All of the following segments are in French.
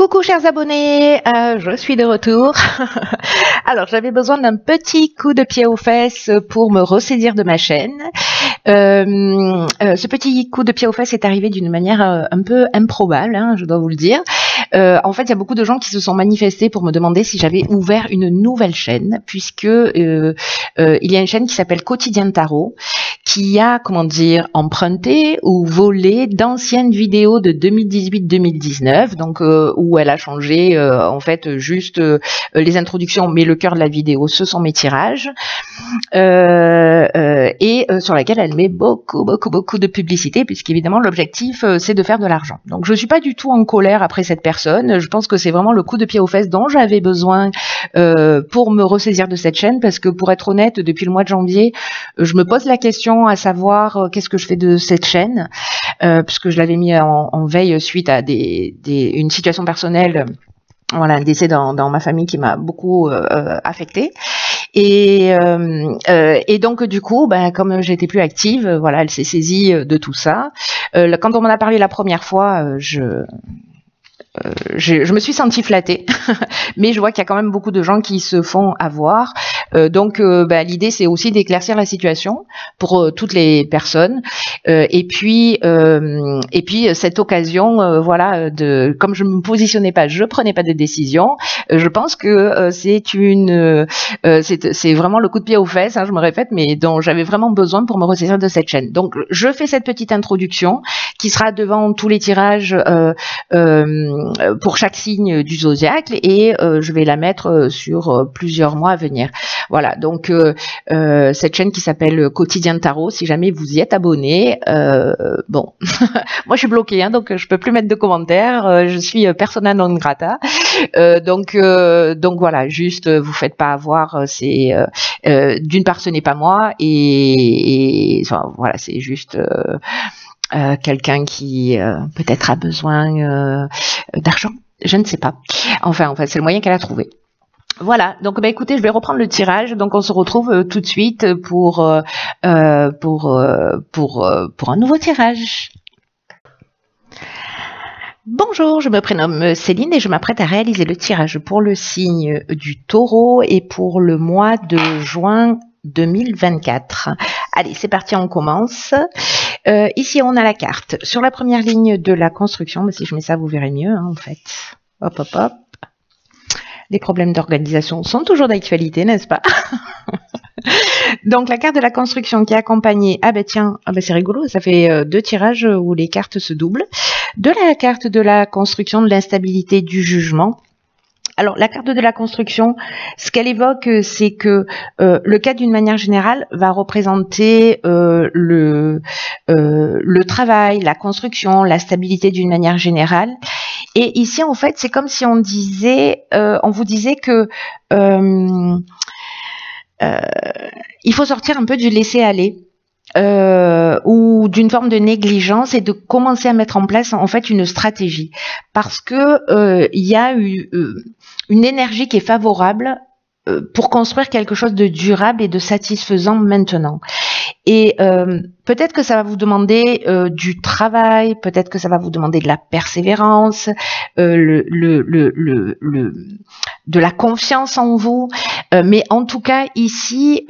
Coucou chers abonnés, je suis de retour. Alors j'avais besoin d'un petit coup de pied aux fesses pour me ressaisir de ma chaîne. Ce petit coup de pied aux fesses est arrivé d'une manière un peu improbable, hein, je dois vous le dire. En fait, il y a beaucoup de gens qui se sont manifestés pour me demander si j'avais ouvert une nouvelle chaîne, puisque il y a une chaîne qui s'appelle Quotidien de Tarot, qui a, comment dire, emprunté ou volé d'anciennes vidéos de 2018-2019, donc où elle a changé en fait juste les introductions, mais le cœur de la vidéo, ce sont mes tirages, et sur laquelle elle met beaucoup de publicité, puisqu'évidemment l'objectif c'est de faire de l'argent. Donc je suis pas du tout en colère après cette personne, je pense que c'est vraiment le coup de pied aux fesses dont j'avais besoin pour me ressaisir de cette chaîne, parce que pour être honnête, depuis le mois de janvier, je me pose la question à savoir qu'est-ce que je fais de cette chaîne, puisque je l'avais mis en veille suite à une situation personnelle, voilà, un décès dans ma famille qui m'a beaucoup affectée. Et donc du coup, comme j'étais plus active, voilà, elle s'est saisie de tout ça. Quand on m'en a parlé la première fois, je me suis sentie flattée, mais je vois qu'il y a quand même beaucoup de gens qui se font avoir. Donc l'idée c'est aussi d'éclaircir la situation pour toutes les personnes. Et puis cette occasion, voilà, comme je me positionnais pas, je prenais pas de décision. Je pense que c'est vraiment le coup de pied aux fesses, hein, je me répète, mais dont j'avais vraiment besoin pour me ressaisir de cette chaîne. Donc je fais cette petite introduction qui sera devant tous les tirages pour chaque signe du zodiaque, et je vais la mettre sur plusieurs mois à venir. Voilà, donc cette chaîne qui s'appelle Quotidien de Tarot, si jamais vous y êtes abonné, bon, moi je suis bloquée, hein, donc je peux plus mettre de commentaires, je suis persona non grata, donc voilà, juste vous faites pas avoir, c'est d'une part ce n'est pas moi, et enfin, voilà, c'est juste quelqu'un qui peut-être a besoin d'argent, je ne sais pas. Enfin, c'est le moyen qu'elle a trouvé. Voilà, donc écoutez, je vais reprendre le tirage. Donc on se retrouve tout de suite pour un nouveau tirage. Bonjour, je me prénomme Céline et je m'apprête à réaliser le tirage pour le signe du Taureau et pour le mois de juin 2024. Allez, c'est parti, on commence. Ici, on a la carte. Sur la première ligne de la construction, mais si je mets ça, vous verrez mieux, hein, en fait. Hop, hop, hop. Les problèmes d'organisation sont toujours d'actualité, n'est-ce pas? Donc, la carte de la construction qui est accompagnée, c'est rigolo, ça fait deux tirages où les cartes se doublent. De la carte de la construction, de l'instabilité, du jugement. Alors, la carte de la construction, ce qu'elle évoque, c'est que le cadre, d'une manière générale, va représenter le travail, la construction, la stabilité d'une manière générale. Et ici, en fait, c'est comme si on vous disait que il faut sortir un peu du laisser-aller. Ou d'une forme de négligence, et de commencer à mettre en place en fait une stratégie, parce que il y a une énergie qui est favorable pour construire quelque chose de durable et de satisfaisant maintenant. Et peut-être que ça va vous demander du travail, peut-être que ça va vous demander de la persévérance, de la confiance en vous, mais en tout cas ici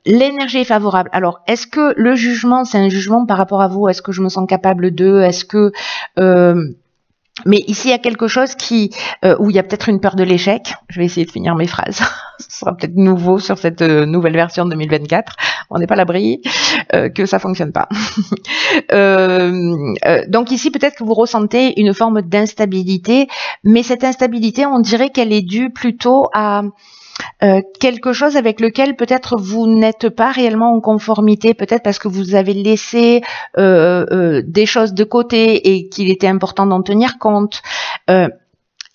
l'énergie est favorable. Alors, est-ce que le jugement, c'est un jugement par rapport à vous? Est-ce que je me sens capable de? Est-ce que mais ici, il y a quelque chose où il y a peut-être une peur de l'échec. Je vais essayer de finir mes phrases. Ce sera peut-être nouveau sur cette nouvelle version 2024. On n'est pas à l'abri que ça fonctionne pas. Donc ici, peut-être que vous ressentez une forme d'instabilité, mais cette instabilité, on dirait qu'elle est due plutôt à quelque chose avec lequel peut-être vous n'êtes pas réellement en conformité, peut-être parce que vous avez laissé des choses de côté et qu'il était important d'en tenir compte.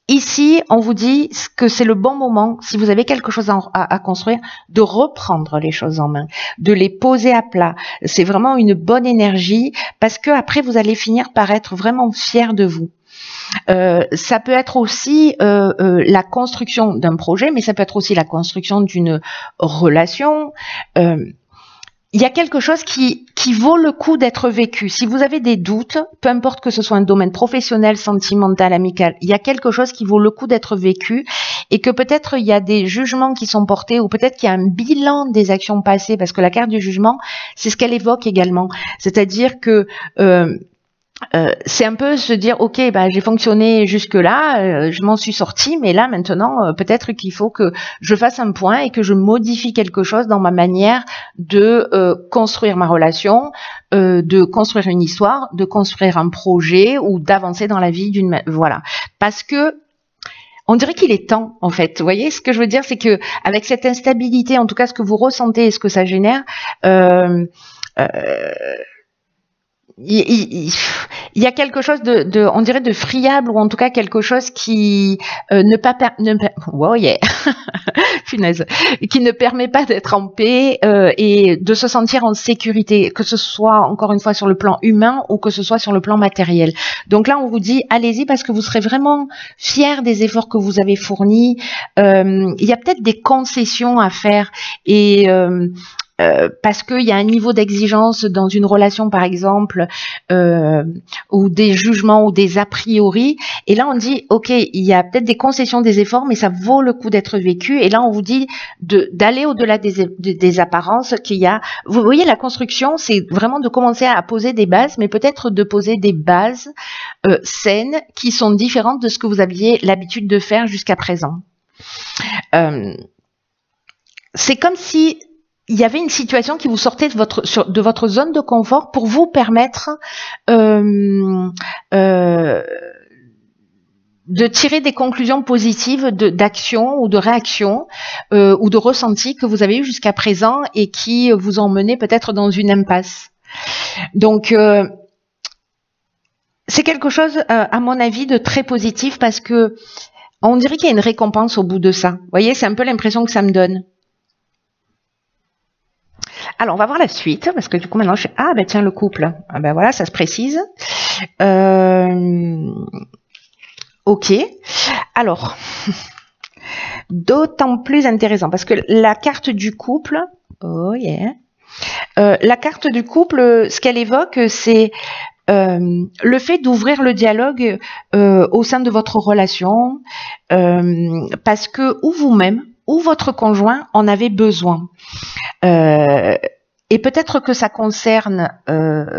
Ici, on vous dit que c'est le bon moment, si vous avez quelque chose à construire, de reprendre les choses en main, de les poser à plat. C'est vraiment une bonne énergie, parce que après vous allez finir par être vraiment fier de vous. Ça peut être aussi la construction d'un projet, mais ça peut être aussi la construction d'une relation. il y a quelque chose qui vaut le coup d'être vécu. Si vous avez des doutes, peu importe que ce soit un domaine professionnel, sentimental, amical, il y a quelque chose qui vaut le coup d'être vécu et que peut-être il y a des jugements qui sont portés ou peut-être qu'il y a un bilan des actions passées parce que la carte du jugement, c'est ce qu'elle évoque également. C'est-à-dire que c'est un peu se dire ok bah j'ai fonctionné jusque là, je m'en suis sortie, mais là maintenant peut-être qu'il faut que je fasse un point et que je modifie quelque chose dans ma manière de construire ma relation, de construire une histoire, de construire un projet ou d'avancer dans la vie voilà, parce que on dirait qu'il est temps, en fait. Vous voyez, ce que je veux dire, c'est que avec cette instabilité, en tout cas, ce que vous ressentez et ce que ça génère, il y a quelque chose on dirait de friable ou en tout cas quelque chose qui wow, yeah. Punaise, qui ne permet pas d'être en paix et de se sentir en sécurité, que ce soit encore une fois sur le plan humain ou que ce soit sur le plan matériel. Donc là, on vous dit allez-y parce que vous serez vraiment fiers des efforts que vous avez fournis. Il y a peut-être des concessions à faire et parce qu'il y a un niveau d'exigence dans une relation, par exemple, ou des jugements ou des a priori. Et là, on dit, OK, il y a peut-être des concessions, des efforts, mais ça vaut le coup d'être vécu. Et là, on vous dit d'aller au-delà des apparences qu'il y a. Vous voyez, la construction, c'est vraiment de commencer à poser des bases, mais peut-être de poser des bases saines qui sont différentes de ce que vous aviez l'habitude de faire jusqu'à présent. C'est comme si il y avait une situation qui vous sortait de votre zone de confort pour vous permettre de tirer des conclusions positives d'action ou de réaction ou de ressenti que vous avez eu jusqu'à présent et qui vous ont mené peut-être dans une impasse. Donc, c'est quelque chose, à mon avis, de très positif parce que on dirait qu'il y a une récompense au bout de ça. Vous voyez, c'est un peu l'impression que ça me donne. Alors, on va voir la suite, parce que du coup, maintenant, je fais... Ah, ben tiens, le couple. Ah, ben voilà, ça se précise. Ok. Alors, d'autant plus intéressant, parce que la carte du couple... Oh, yeah. La carte du couple, ce qu'elle évoque, c'est le fait d'ouvrir le dialogue au sein de votre relation, parce que ou vous-même, ou votre conjoint en avez besoin. Et peut-être que ça concerne,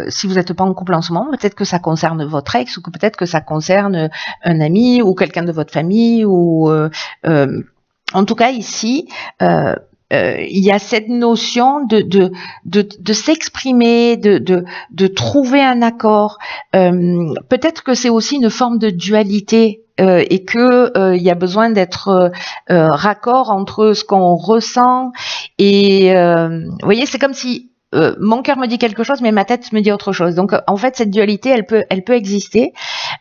si vous n'êtes pas en couple en ce moment, peut-être que ça concerne votre ex ou que peut-être que ça concerne un ami ou quelqu'un de votre famille ou en tout cas ici, il y a cette notion de s'exprimer, de trouver un accord. Peut-être que c'est aussi une forme de dualité. Et que il y a besoin d'être raccord entre ce qu'on ressent et vous voyez, c'est comme si mon cœur me dit quelque chose mais ma tête me dit autre chose. Donc en fait cette dualité elle peut exister.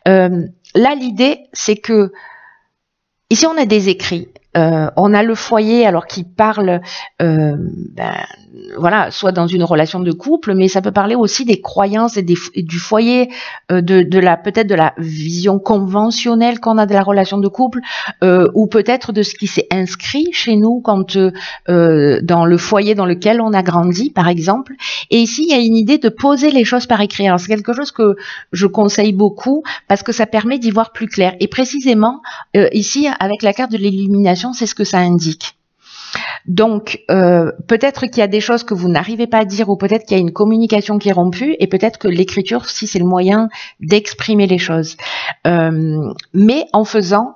Là l'idée c'est que ici on a des écrits. On a le foyer alors qui parle voilà, soit dans une relation de couple, mais ça peut parler aussi des croyances et du foyer, peut-être de la vision conventionnelle qu'on a de la relation de couple, ou peut-être de ce qui s'est inscrit chez nous quand dans le foyer dans lequel on a grandi, par exemple. Et ici, il y a une idée de poser les choses par écrit. Alors c'est quelque chose que je conseille beaucoup parce que ça permet d'y voir plus clair. Et précisément, ici, avec la carte de l'illumination, c'est ce que ça indique. Donc, peut-être qu'il y a des choses que vous n'arrivez pas à dire ou peut-être qu'il y a une communication qui est rompue et peut-être que l'écriture, si c'est le moyen d'exprimer les choses. Mais en faisant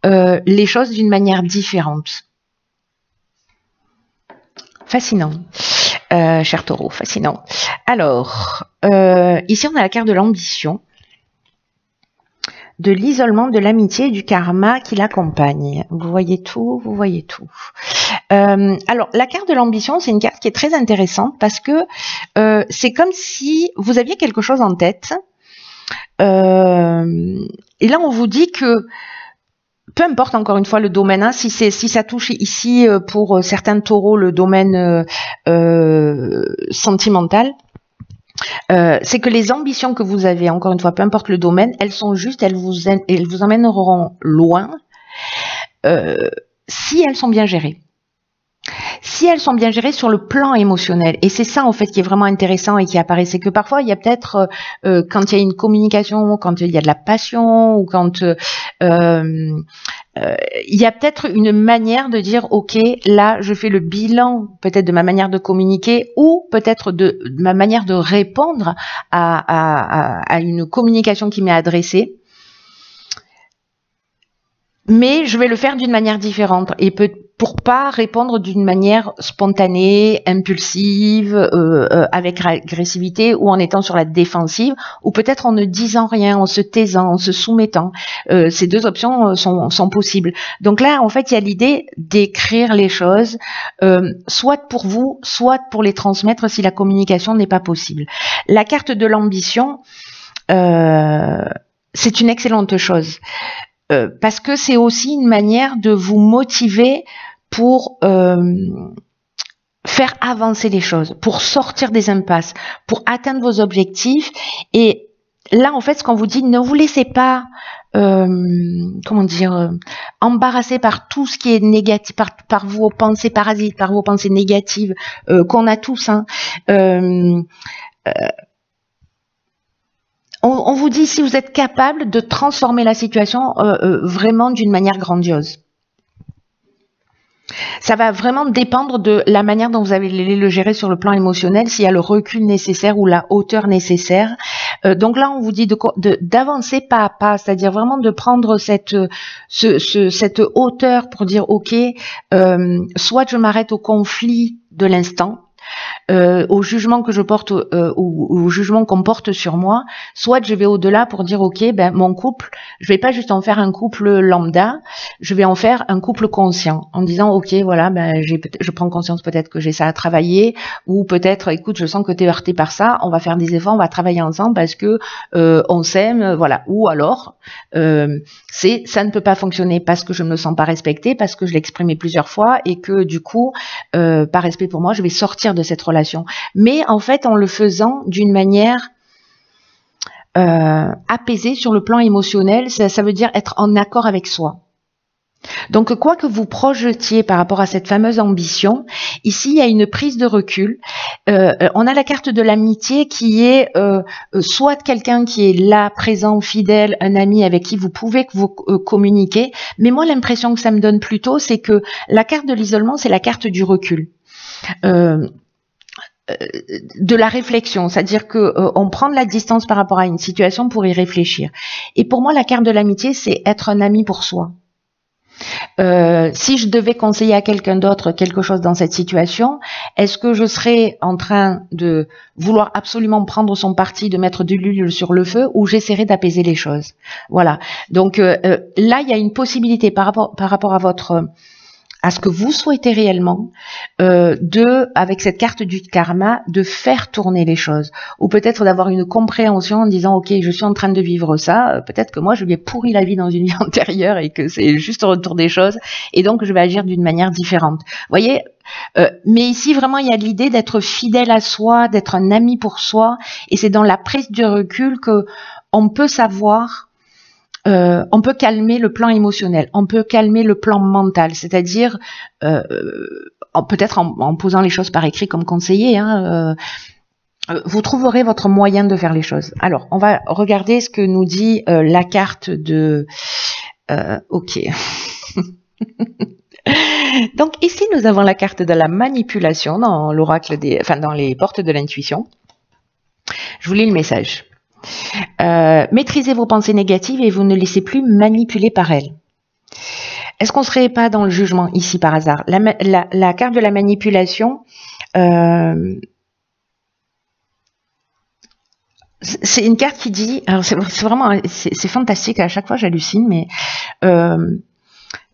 les choses d'une manière différente. Fascinant, cher taureau, fascinant. Alors, ici on a la carte de l'ambition, de l'isolement, de l'amitié et du karma qui l'accompagne. Vous voyez tout, vous voyez tout. Alors, la carte de l'ambition, c'est une carte qui est très intéressante parce que c'est comme si vous aviez quelque chose en tête. Et là, on vous dit que peu importe encore une fois le domaine, hein, si ça touche ici pour certains taureaux le domaine sentimental, c'est que les ambitions que vous avez, encore une fois, peu importe le domaine, elles sont justes, elles vous emmèneront loin si elles sont bien gérées. si elles sont bien gérées sur le plan émotionnel. Et c'est ça en fait qui est vraiment intéressant et qui apparaît, c'est que parfois il y a peut-être quand il y a une communication, quand il y a de la passion ou quand il y a peut-être une manière de dire ok, là je fais le bilan peut-être de ma manière de communiquer ou peut-être de ma manière de répondre à une communication qui m'est adressée. Mais je vais le faire d'une manière différente et pour pas répondre d'une manière spontanée, impulsive, avec agressivité ou en étant sur la défensive ou peut-être en ne disant rien, en se taisant, en se soumettant. Ces deux options sont possibles. Donc là, en fait, il y a l'idée d'écrire les choses, soit pour vous, soit pour les transmettre si la communication n'est pas possible. La carte de l'ambition, c'est une excellente chose. Parce que c'est aussi une manière de vous motiver pour faire avancer les choses, pour sortir des impasses, pour atteindre vos objectifs. Et là, en fait, ce qu'on vous dit, ne vous laissez pas, embarrasser par tout ce qui est négatif, par vos pensées parasites, par vos pensées négatives qu'on a tous. On vous dit si vous êtes capable de transformer la situation vraiment d'une manière grandiose. Ça va vraiment dépendre de la manière dont vous allez le gérer sur le plan émotionnel, s'il y a le recul nécessaire ou la hauteur nécessaire. Donc là, on vous dit d'avancer pas à pas, c'est-à-dire vraiment de prendre cette hauteur pour dire ok, soit je m'arrête au conflit de l'instant, au jugement que je porte au jugement qu'on porte sur moi, soit je vais au-delà pour dire ok, ben mon couple, je vais pas juste en faire un couple lambda, je vais en faire un couple conscient en disant ok, voilà, ben je prends conscience peut-être que j'ai ça à travailler, ou peut-être écoute, je sens que tu es heurté par ça, on va faire des efforts, on va travailler ensemble parce que on s'aime, voilà. Ou alors ça ne peut pas fonctionner parce que je ne me sens pas respectée, parce que je l'ai exprimé plusieurs fois et que du coup par respect pour moi, je vais sortir de cette relation. Mais en fait, en le faisant d'une manière apaisée sur le plan émotionnel, ça veut dire être en accord avec soi. Donc, quoi que vous projetiez par rapport à cette fameuse ambition, ici, il y a une prise de recul. On a la carte de l'amitié qui est soit quelqu'un qui est là, présent, fidèle, un ami avec qui vous pouvez vous communiquer. Mais moi, l'impression que ça me donne plutôt, c'est que la carte de l'isolement, c'est la carte du recul. De la réflexion, c'est-à-dire que on prend de la distance par rapport à une situation pour y réfléchir. Et pour moi, la carte de l'amitié, c'est être un ami pour soi. Si je devais conseiller à quelqu'un d'autre quelque chose dans cette situation, est-ce que je serais en train de vouloir absolument prendre son parti, de mettre de l'huile sur le feu, ou j'essaierais d'apaiser les choses? Voilà. Donc là, il y a une possibilité par rapport à ce que vous souhaitez réellement, avec cette carte du karma, de faire tourner les choses. Ou peut-être d'avoir une compréhension en disant, ok, je suis en train de vivre ça, peut-être que moi je lui ai pourri la vie dans une vie antérieure et que c'est juste au retour des choses, et donc je vais agir d'une manière différente. Vous voyez, mais ici vraiment il y a l'idée d'être fidèle à soi, d'être un ami pour soi, et c'est dans la prise du recul que on peut savoir. On peut calmer le plan émotionnel, on peut calmer le plan mental, c'est-à-dire peut-être en posant les choses par écrit comme conseiller, vous trouverez votre moyen de faire les choses. Alors, on va regarder ce que nous dit la carte de... ok. Donc ici, nous avons la carte de la manipulation dans l'oracle dans les portes de l'intuition. Je vous lis le message. Maîtrisez vos pensées négatives et vous ne laissez plus manipuler par elles. Est-ce qu'on ne serait pas dans le jugement ici par hasard? La carte de la manipulation, c'est une carte qui dit, alors c'est vraiment, c'est fantastique, à chaque fois j'hallucine, mais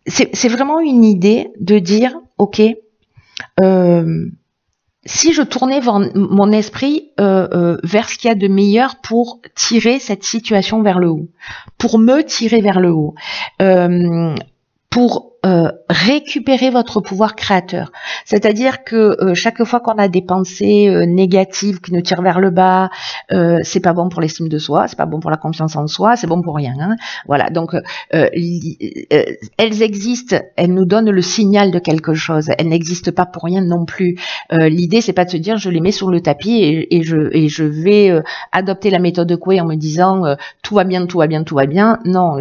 c'est vraiment une idée de dire, ok, si je tournais mon esprit vers ce qu'il y a de meilleur pour tirer cette situation vers le haut, pour me tirer vers le haut, pour récupérer votre pouvoir créateur. C'est-à-dire que chaque fois qu'on a des pensées négatives qui nous tirent vers le bas, c'est pas bon pour l'estime de soi, c'est pas bon pour la confiance en soi, c'est bon pour rien. Hein. Voilà, donc elles existent, elles nous donnent le signal de quelque chose. Elles n'existent pas pour rien non plus. L'idée, c'est pas de se dire je les mets sur le tapis et je vais adopter la méthode Coué en me disant tout va bien, tout va bien, tout va bien. Non,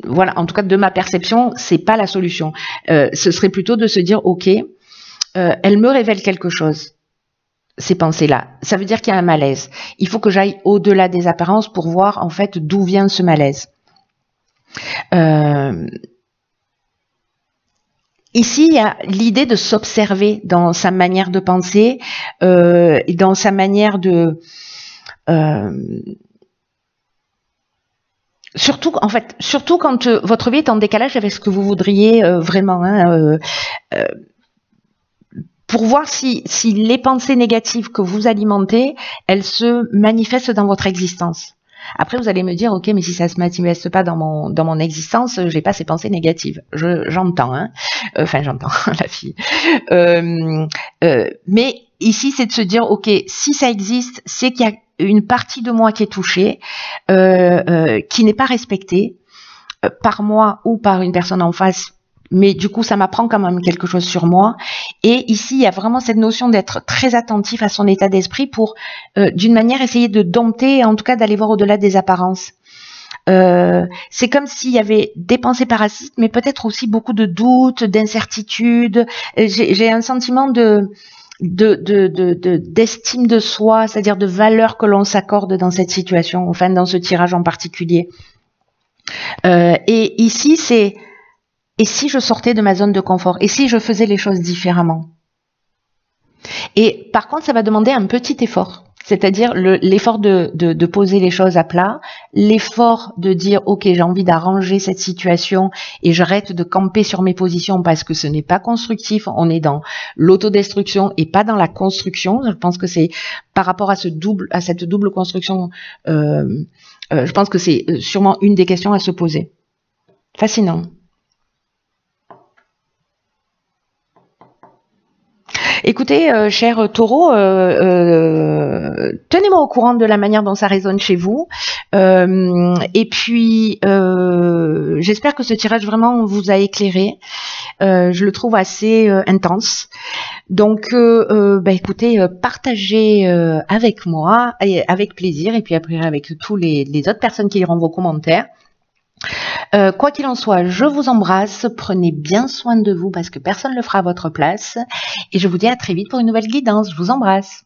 voilà, en tout cas de ma perception, c'est pas la solution. Ce serait plutôt de se dire ok, elle me révèle quelque chose, ces pensées-là. Ça veut dire qu'il y a un malaise. Il faut que j'aille au-delà des apparences pour voir en fait d'où vient ce malaise. Ici, il y a l'idée de s'observer dans sa manière de penser et dans sa manière de surtout quand votre vie est en décalage avec ce que vous voudriez vraiment, hein, pour voir si les pensées négatives que vous alimentez, elles se manifestent dans votre existence. Après, vous allez me dire, ok, mais si ça se manifeste pas dans mon existence, j'ai pas ces pensées négatives. J'entends, hein. Enfin, j'entends la fille. Mais ici, c'est de se dire, ok, si ça existe, c'est qu'il y a une partie de moi qui est touchée, qui n'est pas respectée par moi ou par une personne en face, mais du coup ça m'apprend quand même quelque chose sur moi. Et ici il y a vraiment cette notion d'être très attentif à son état d'esprit pour d'une manière essayer de dompter, en tout cas d'aller voir au-delà des apparences. C'est comme s'il y avait des pensées parasites, mais peut-être aussi beaucoup de doutes, d'incertitudes. J'ai un sentiment d'estime de soi, c'est-à-dire de valeur que l'on s'accorde dans cette situation, enfin dans ce tirage en particulier. Et ici, c'est et si je sortais de ma zone de confort, et si je faisais les choses différemment. Et par contre, ça va demander un petit effort, c'est-à-dire l'effort de poser les choses à plat, l'effort de dire ok, j'ai envie d'arranger cette situation et j'arrête de camper sur mes positions parce que ce n'est pas constructif. On est dans l'autodestruction et pas dans la construction. Je pense que c'est par rapport à cette double construction, je pense que c'est sûrement une des questions à se poser. Fascinant. Écoutez, cher taureau, tenez-moi au courant de la manière dont ça résonne chez vous. Et puis, j'espère que ce tirage vraiment vous a éclairé. Je le trouve assez intense. Donc, écoutez, partagez avec moi, et avec plaisir, et puis après avec tous les autres personnes qui liront vos commentaires. Quoi qu'il en soit, je vous embrasse, prenez bien soin de vous parce que personne ne le fera à votre place et je vous dis à très vite pour une nouvelle guidance. Je vous embrasse.